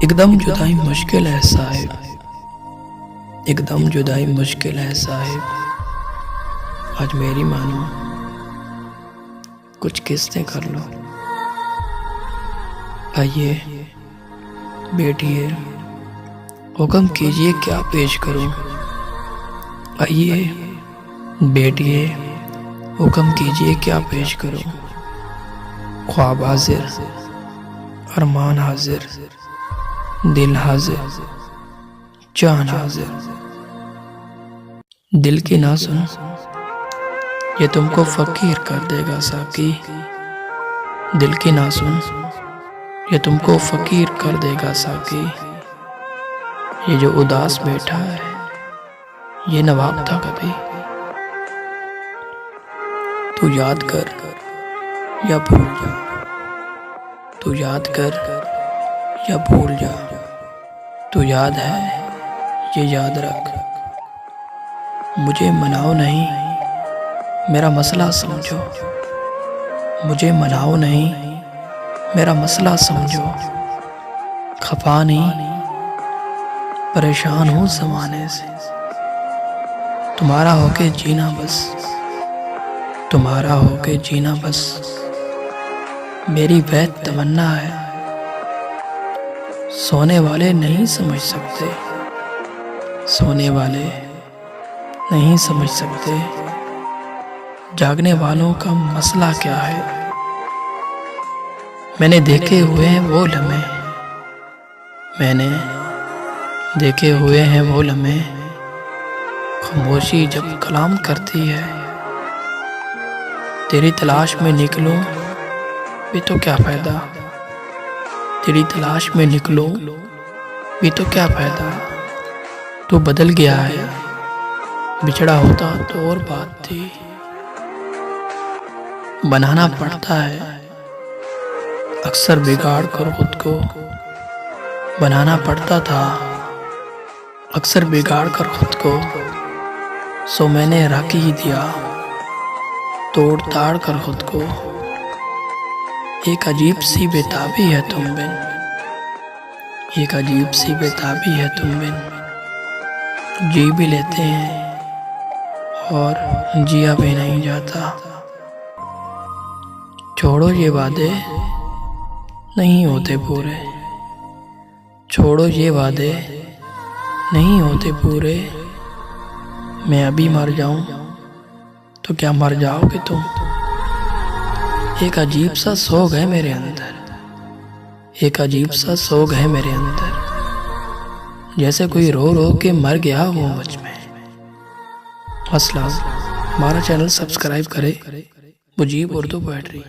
एकदम जुदाई मुश्किल है साहिब, एकदम जुदाई मुश्किल है साहिब। आज मेरी मानो, कुछ किस्तें कर लो। आइए बैठिए, हुक्म कीजिए क्या पेश करूं। आइए बैठिए, हुक्म कीजिए क्या पेश करूं। ख्वाब हाजिर, अरमान हाजिर, दिल हाजिर, जान हाजिर। दिल की ना सुन, ये तुमको फकीर कर देगा साकी। दिल की ना सुन, ये तुमको फकीर कर देगा साकी। ये जो उदास बैठा है, ये नवाब था कभी। तू याद कर या भूल जा, तू याद कर या भूल जा। तू याद है ये याद रख। मुझे मनाओ नहीं, मेरा मसला समझो। मुझे मनाओ नहीं, मेरा मसला समझो। खफा नहीं, परेशान हूँ ज़माने से। तुम्हारा होके जीना बस, तुम्हारा होके जीना बस मेरी वह तमन्ना है। सोने वाले नहीं समझ सकते, सोने वाले नहीं समझ सकते जागने वालों का मसला क्या है। मैंने देखे हुए हैं वो लम्हे, मैंने देखे हुए हैं वो लम्हे। खामोशी जब कलाम करती है, तेरी तलाश में निकलो भी तो क्या फायदा। तेरी तलाश में निकलो भी तो क्या फायदा। तू बदल गया है, बिछड़ा होता तो और बात थी। बनाना पड़ता है अक्सर बिगाड़ कर खुद को। बनाना पड़ता था अक्सर बिगाड़ कर खुद को। सो मैंने रख ही दिया तोड़ ताड़ कर खुद को। एक अजीब सी बेताबी है तुम बिन, एक अजीब सी बेताबी है तुम बिन। जी भी लेते हैं और जिया भी नहीं जाता। छोड़ो ये वादे नहीं होते पूरे, छोड़ो ये वादे नहीं होते पूरे। मैं अभी मर जाऊं तो क्या मर जाओगे तुम। एक अजीब सा सोग है मेरे अंदर, एक अजीब सा सोग है मेरे अंदर। जैसे कोई रो रो के मर गया हो मुझ में। अस्सलाम, हमारा चैनल सब्सक्राइब करें मुजीब उर्दू पोएट्री।